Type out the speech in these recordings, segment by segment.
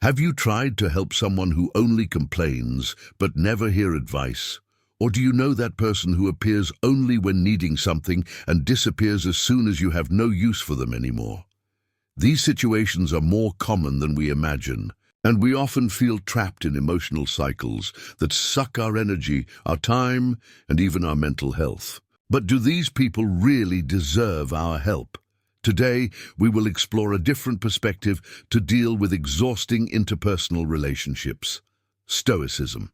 Have you tried to help someone who only complains but never hear advice? Or do you know that person who appears only when needing something and disappears as soon as you have no use for them anymore? These situations are more common than we imagine, and we often feel trapped in emotional cycles that suck our energy, our time, and even our mental health. But do these people really deserve our help? Today, we will explore a different perspective to deal with exhausting interpersonal relationships: Stoicism.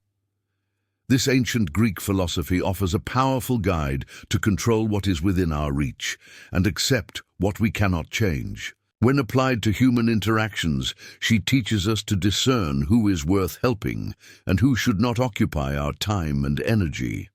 This ancient Greek philosophy offers a powerful guide to control what is within our reach and accept what we cannot change. When applied to human interactions, she teaches us to discern who is worth helping and who should not occupy our time and energy.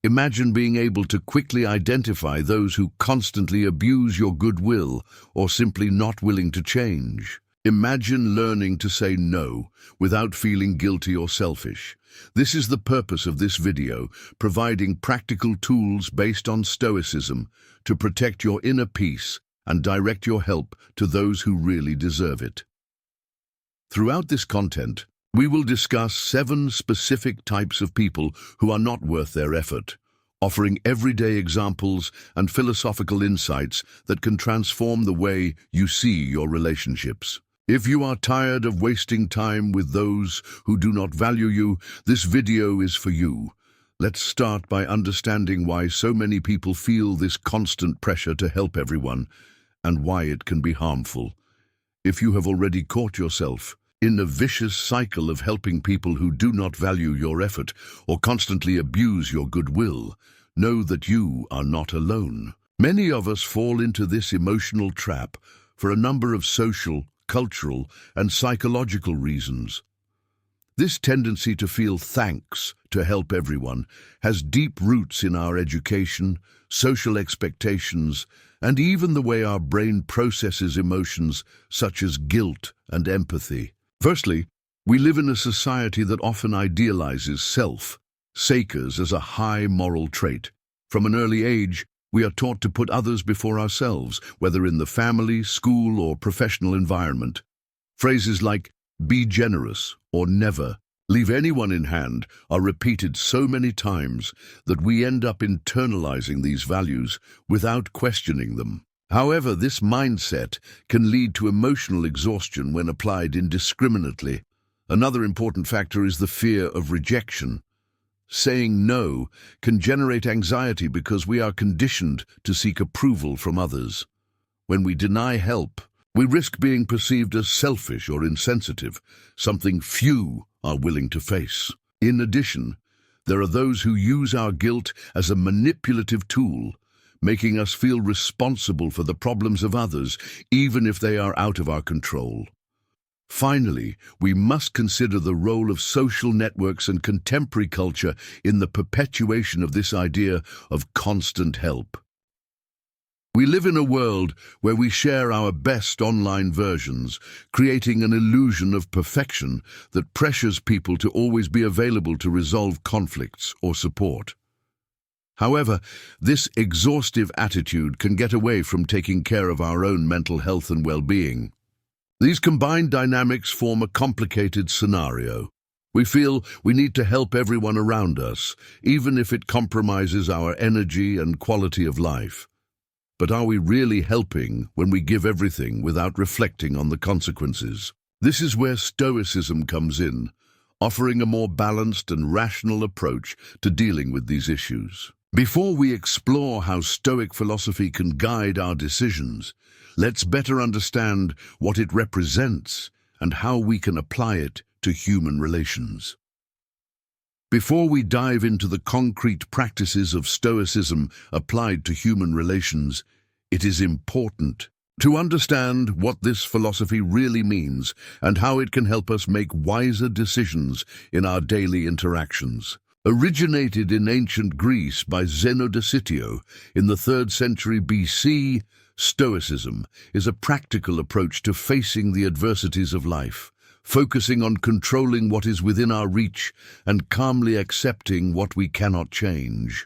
Imagine being able to quickly identify those who constantly abuse your goodwill or simply not willing to change. Imagine learning to say no without feeling guilty or selfish. This is the purpose of this video, providing practical tools based on Stoicism to protect your inner peace and direct your help to those who really deserve it. Throughout this content, we will discuss 7 specific types of people who are not worth their effort, offering everyday examples and philosophical insights that can transform the way you see your relationships. If you are tired of wasting time with those who do not value you, this video is for you. Let's start by understanding why so many people feel this constant pressure to help everyone and why it can be harmful. If you have already caught yourself in a vicious cycle of helping people who do not value your effort or constantly abuse your goodwill, know that you are not alone. Many of us fall into this emotional trap for a number of social, cultural, and psychological reasons. This tendency to feel thanks to help everyone has deep roots in our education, social expectations, and even the way our brain processes emotions such as guilt and empathy. Firstly, we live in a society that often idealizes self-seekers as a high moral trait. From an early age, we are taught to put others before ourselves, whether in the family, school, or professional environment. Phrases like "be generous" or "never leave anyone in hand" are repeated so many times that we end up internalizing these values without questioning them. However, this mindset can lead to emotional exhaustion when applied indiscriminately. Another important factor is the fear of rejection. Saying no can generate anxiety because we are conditioned to seek approval from others. When we deny help, we risk being perceived as selfish or insensitive, something few are willing to face. In addition, there are those who use our guilt as a manipulative tool, making us feel responsible for the problems of others, even if they are out of our control. Finally, we must consider the role of social networks and contemporary culture in the perpetuation of this idea of constant help. We live in a world where we share our best online versions, creating an illusion of perfection that pressures people to always be available to resolve conflicts or support. However, this exhaustive attitude can get away from taking care of our own mental health and well-being. These combined dynamics form a complicated scenario. We feel we need to help everyone around us, even if it compromises our energy and quality of life. But are we really helping when we give everything without reflecting on the consequences? This is where Stoicism comes in, offering a more balanced and rational approach to dealing with these issues. Before we explore how Stoic philosophy can guide our decisions, let's better understand what it represents and how we can apply it to human relations. Before we dive into the concrete practices of Stoicism applied to human relations, it is important to understand what this philosophy really means and how it can help us make wiser decisions in our daily interactions. Originated in ancient Greece by Zeno de Citio in the 3rd century BC, Stoicism is a practical approach to facing the adversities of life, focusing on controlling what is within our reach and calmly accepting what we cannot change.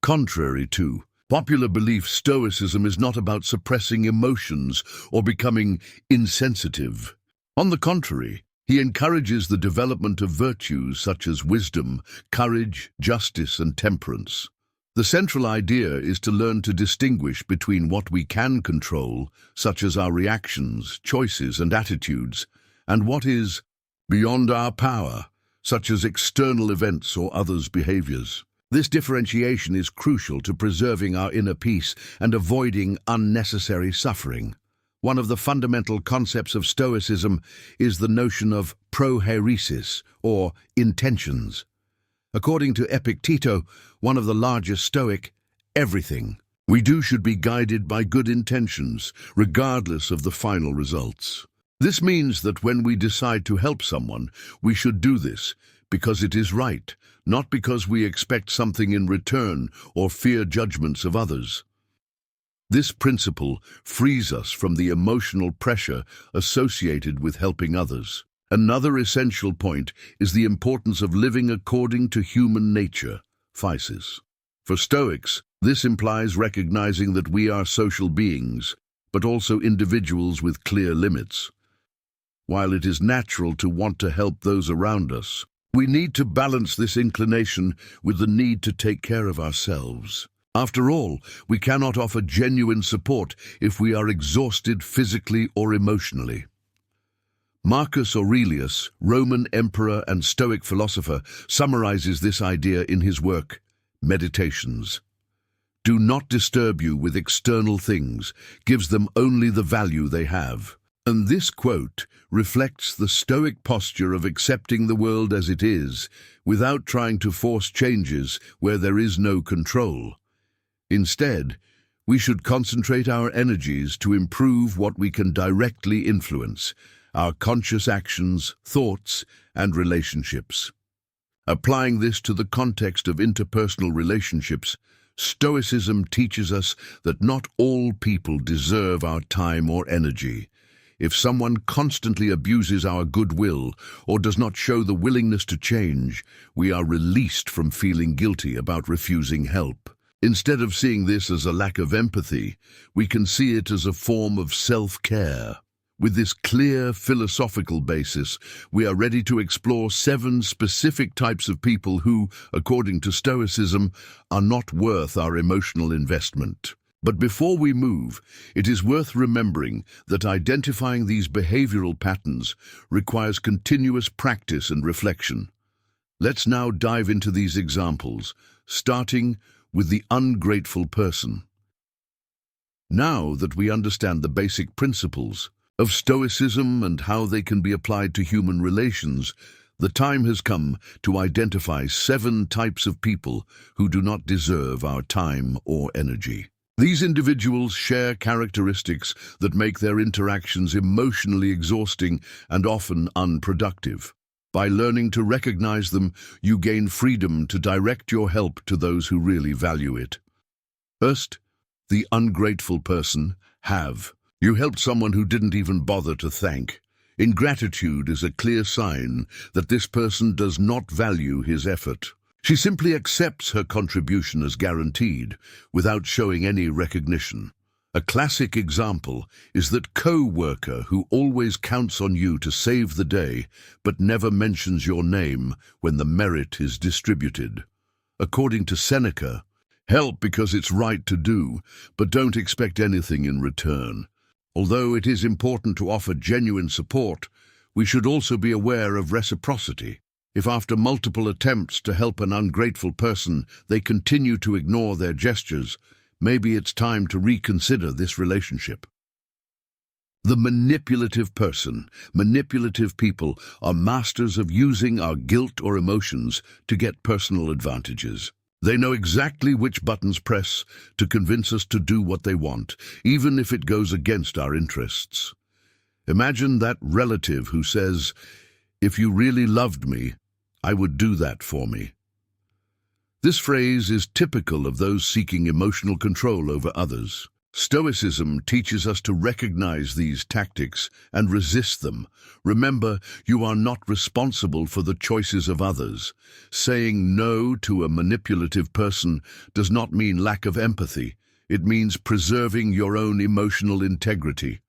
Contrary to popular belief, Stoicism is not about suppressing emotions or becoming insensitive. On the contrary, he encourages the development of virtues such as wisdom, courage, justice, and temperance. The central idea is to learn to distinguish between what we can control, such as our reactions, choices, and attitudes, and what is beyond our power, such as external events or others' behaviors. This differentiation is crucial to preserving our inner peace and avoiding unnecessary suffering. One of the fundamental concepts of Stoicism is the notion of prohairesis, or intentions. According to Epicteto, one of the largest Stoic, everything we do should be guided by good intentions, regardless of the final results. This means that when we decide to help someone, we should do this because it is right, not because we expect something in return or fear judgments of others. This principle frees us from the emotional pressure associated with helping others. Another essential point is the importance of living according to human nature, physis. For Stoics, this implies recognizing that we are social beings, but also individuals with clear limits. While it is natural to want to help those around us, we need to balance this inclination with the need to take care of ourselves. After all, we cannot offer genuine support if we are exhausted physically or emotionally. Marcus Aurelius, Roman emperor and Stoic philosopher, summarizes this idea in his work, Meditations. Do not disturb you with external things, gives them only the value they have. And this quote reflects the Stoic posture of accepting the world as it is, without trying to force changes where there is no control. Instead, we should concentrate our energies to improve what we can directly influence, our conscious actions, thoughts, and relationships. Applying this to the context of interpersonal relationships, Stoicism teaches us that not all people deserve our time or energy. If someone constantly abuses our goodwill or does not show the willingness to change, we are released from feeling guilty about refusing help. Instead of seeing this as a lack of empathy, we can see it as a form of self-care. With this clear philosophical basis, we are ready to explore 7 specific types of people who, according to Stoicism, are not worth our emotional investment. But before we move, it is worth remembering that identifying these behavioral patterns requires continuous practice and reflection. Let's now dive into these examples, starting with the ungrateful person. Now that we understand the basic principles of Stoicism and how they can be applied to human relations, the time has come to identify 7 types of people who do not deserve our time or energy. These individuals share characteristics that make their interactions emotionally exhausting and often unproductive. By learning to recognize them, you gain freedom to direct your help to those who really value it. First, the ungrateful person. You helped someone who didn't even bother to thank. Ingratitude is a clear sign that this person does not value his effort. She simply accepts her contribution as guaranteed, without showing any recognition. A classic example is that co-worker who always counts on you to save the day, but never mentions your name when the merit is distributed. According to Seneca, help because it's right to do, but don't expect anything in return. Although it is important to offer genuine support, we should also be aware of reciprocity. If after multiple attempts to help an ungrateful person, they continue to ignore their gestures, maybe it's time to reconsider this relationship. The manipulative person. Manipulative people are masters of using our guilt or emotions to get personal advantages. They know exactly which buttons press to convince us to do what they want, even if it goes against our interests. Imagine that relative who says, "If you really loved me, I would do that for me." This phrase is typical of those seeking emotional control over others. Stoicism teaches us to recognize these tactics and resist them. Remember, you are not responsible for the choices of others. Saying no to a manipulative person does not mean lack of empathy. It means preserving your own emotional integrity.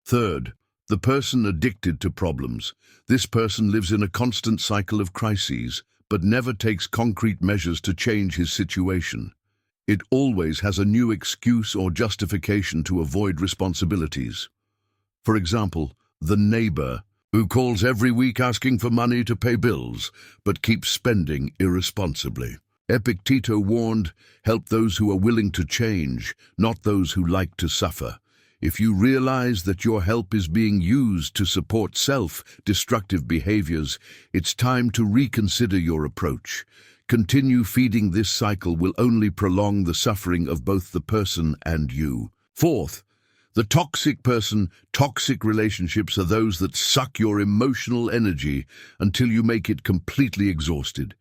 Third, The person addicted to problems. This person lives in a constant cycle of crises, but never takes concrete measures to change his situation. It always has a new excuse or justification to avoid responsibilities. For example, the neighbor who calls every week asking for money to pay bills, but keeps spending irresponsibly. Epicteto warned, help those who are willing to change, not those who like to suffer. If you realize that your help is being used to support self-destructive behaviors, it's time to reconsider your approach. Continue feeding this cycle will only prolong the suffering of both the person and you. Fourth, the toxic person. Toxic relationships are those that suck your emotional energy until you make it completely exhausted.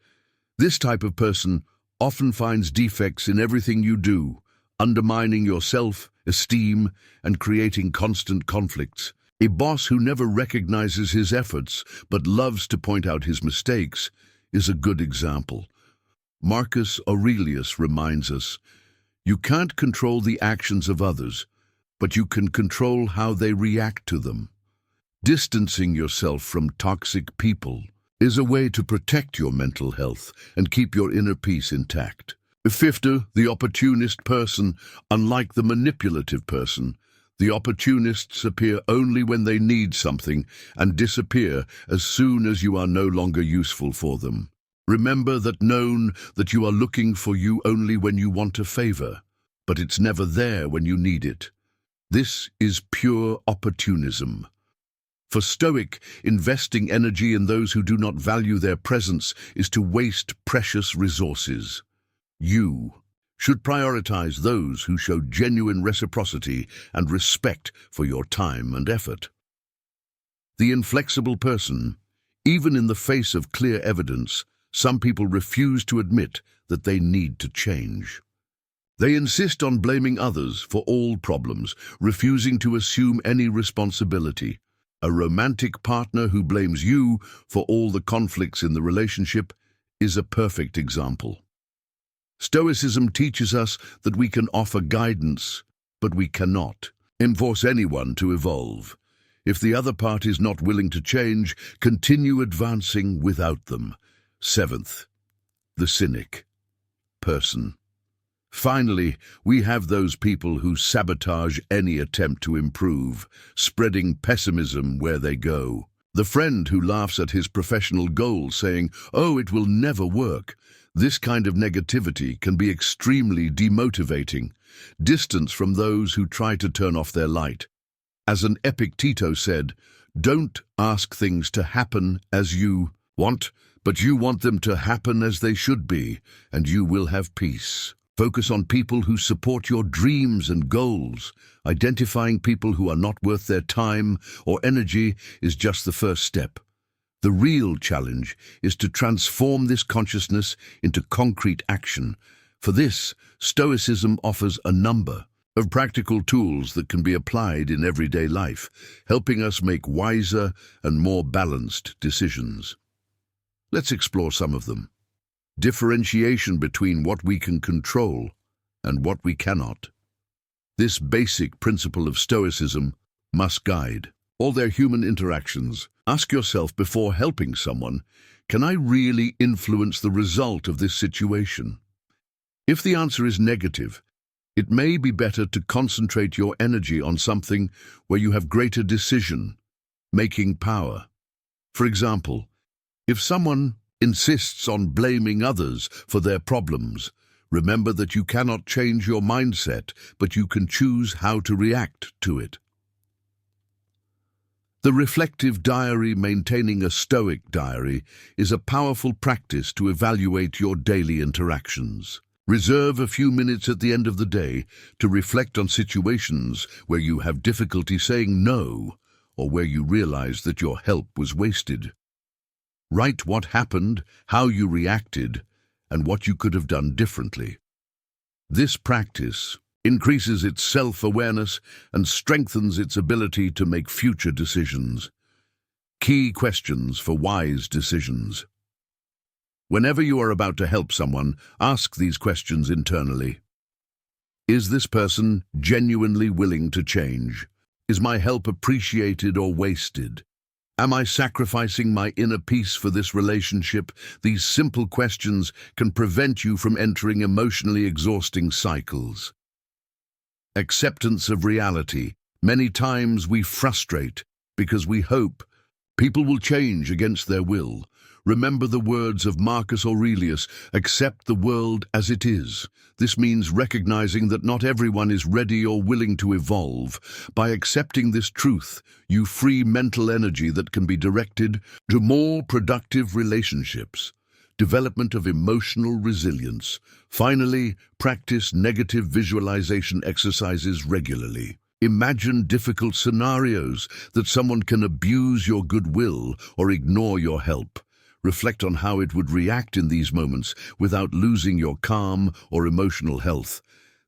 This type of person often finds defects in everything you do, undermining your self-esteem and creating constant conflicts. A boss who never recognizes his efforts but loves to point out his mistakes is a good example. Marcus Aurelius reminds us, you can't control the actions of others, but you can control how they react to them. Distancing yourself from toxic people is a way to protect your mental health and keep your inner peace intact. Fifth, the opportunist person. Unlike the manipulative person, the opportunists appear only when they need something and disappear as soon as you are no longer useful for them. Remember that you are looking for you only when you want a favor, but it's never there when you need it. This is pure opportunism. For Stoic, investing energy in those who do not value their presence is to waste precious resources. You should prioritize those who show genuine reciprocity and respect for your time and effort. The inflexible person. Even in the face of clear evidence, some people refuse to admit that they need to change. They insist on blaming others for all problems, refusing to assume any responsibility. A romantic partner who blames you for all the conflicts in the relationship is a perfect example. Stoicism teaches us that we can offer guidance, but we cannot force anyone to evolve. If the other party is not willing to change, continue advancing without them. Seventh, the cynic person. Finally, we have those people who sabotage any attempt to improve, spreading pessimism where they go. The friend who laughs at his professional goals, saying, "Oh, it will never work." This kind of negativity can be extremely demotivating. Distance from those who try to turn off their light. As an Epicteto said, don't ask things to happen as you want, but you want them to happen as they should be, and you will have peace. Focus on people who support your dreams and goals. Identifying people who are not worth their time or energy is just the first step. The real challenge is to transform this consciousness into concrete action. For this, Stoicism offers a number of practical tools that can be applied in everyday life, helping us make wiser and more balanced decisions. Let's explore some of them. Differentiation between what we can control and what we cannot. This basic principle of Stoicism must guide all their human interactions. Ask yourself before helping someone, can I really influence the result of this situation? If the answer is negative, it may be better to concentrate your energy on something where you have greater decision-making power. For example, if someone insists on blaming others for their problems, remember that you cannot change your mindset, but you can choose how to react to it. The reflective diary. Maintaining a Stoic diary is a powerful practice to evaluate your daily interactions. Reserve a few minutes at the end of the day to reflect on situations where you have difficulty saying no or where you realize that your help was wasted. Write what happened, how you reacted, and what you could have done differently. This practice increases its self-awareness and strengthens its ability to make future decisions. Key questions for wise decisions. Whenever you are about to help someone, ask these questions internally. Is this person genuinely willing to change? Is my help appreciated or wasted? Am I sacrificing my inner peace for this relationship? These simple questions can prevent you from entering emotionally exhausting cycles. Acceptance of reality. Many times we frustrate because we hope people will change against their will. Remember the words of Marcus Aurelius, accept the world as it is. This means recognizing that not everyone is ready or willing to evolve. By accepting this truth, you free mental energy that can be directed to more productive relationships. Development of emotional resilience. Finally, practice negative visualization exercises regularly. Imagine difficult scenarios that someone can abuse your goodwill or ignore your help. Reflect on how it would react in these moments without losing your calm or emotional health.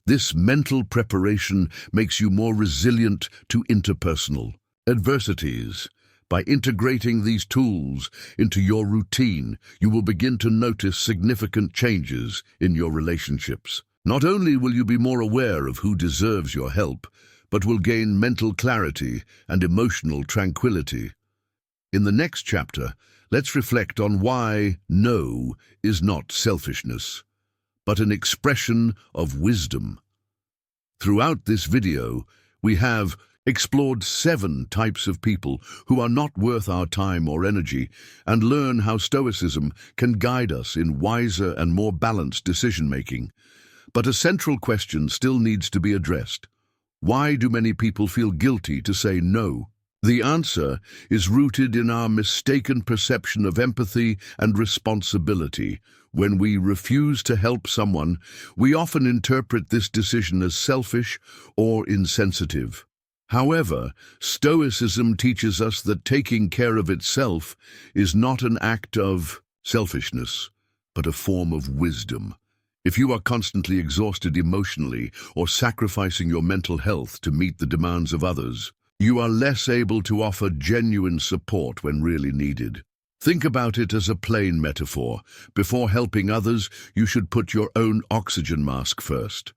This mental preparation makes you more resilient to interpersonal adversities. By integrating these tools into your routine, you will begin to notice significant changes in your relationships. Not only will you be more aware of who deserves your help, but will gain mental clarity and emotional tranquility. In the next chapter, let's reflect on why no is not selfishness, but an expression of wisdom. Throughout this video, we have explored 7 types of people who are not worth our time or energy, and learn how Stoicism can guide us in wiser and more balanced decision-making. But a central question still needs to be addressed. Why do many people feel guilty to say no? The answer is rooted in our mistaken perception of empathy and responsibility. When we refuse to help someone, we often interpret this decision as selfish or insensitive. However, Stoicism teaches us that taking care of itself is not an act of selfishness, but a form of wisdom. If you are constantly exhausted emotionally or sacrificing your mental health to meet the demands of others, you are less able to offer genuine support when really needed. Think about it as a plain metaphor. Before helping others, you should put your own oxygen mask first.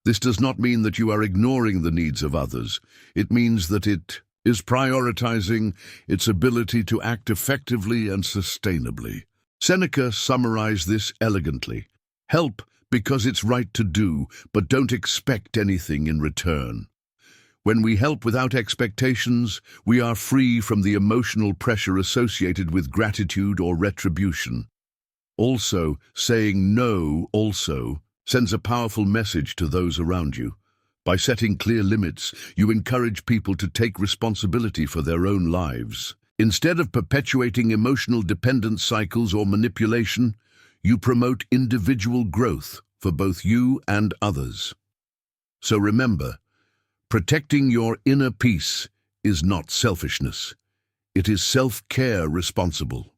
This does not mean that you are ignoring the needs of others. It means that it is prioritizing its ability to act effectively and sustainably. Seneca summarized this elegantly. Help because it's right to do, but don't expect anything in return. When we help without expectations, we are free from the emotional pressure associated with gratitude or retribution. Also, saying no sends a powerful message to those around you. By setting clear limits, you encourage people to take responsibility for their own lives. Instead of perpetuating emotional dependence cycles or manipulation, you promote individual growth for both you and others. So remember, protecting your inner peace is not selfishness. It is self-care responsible.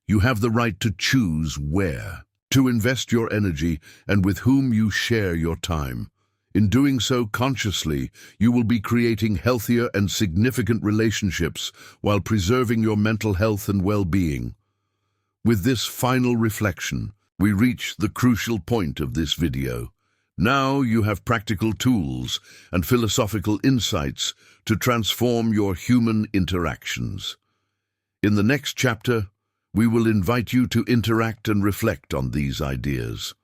You have the right to choose where to invest your energy and with whom you share your time. In doing so consciously, you will be creating healthier and significant relationships while preserving your mental health and well-being. With this final reflection, we reach the crucial point of this video. Now you have practical tools and philosophical insights to transform your human interactions. In the next chapter, we will invite you to interact and reflect on these ideas.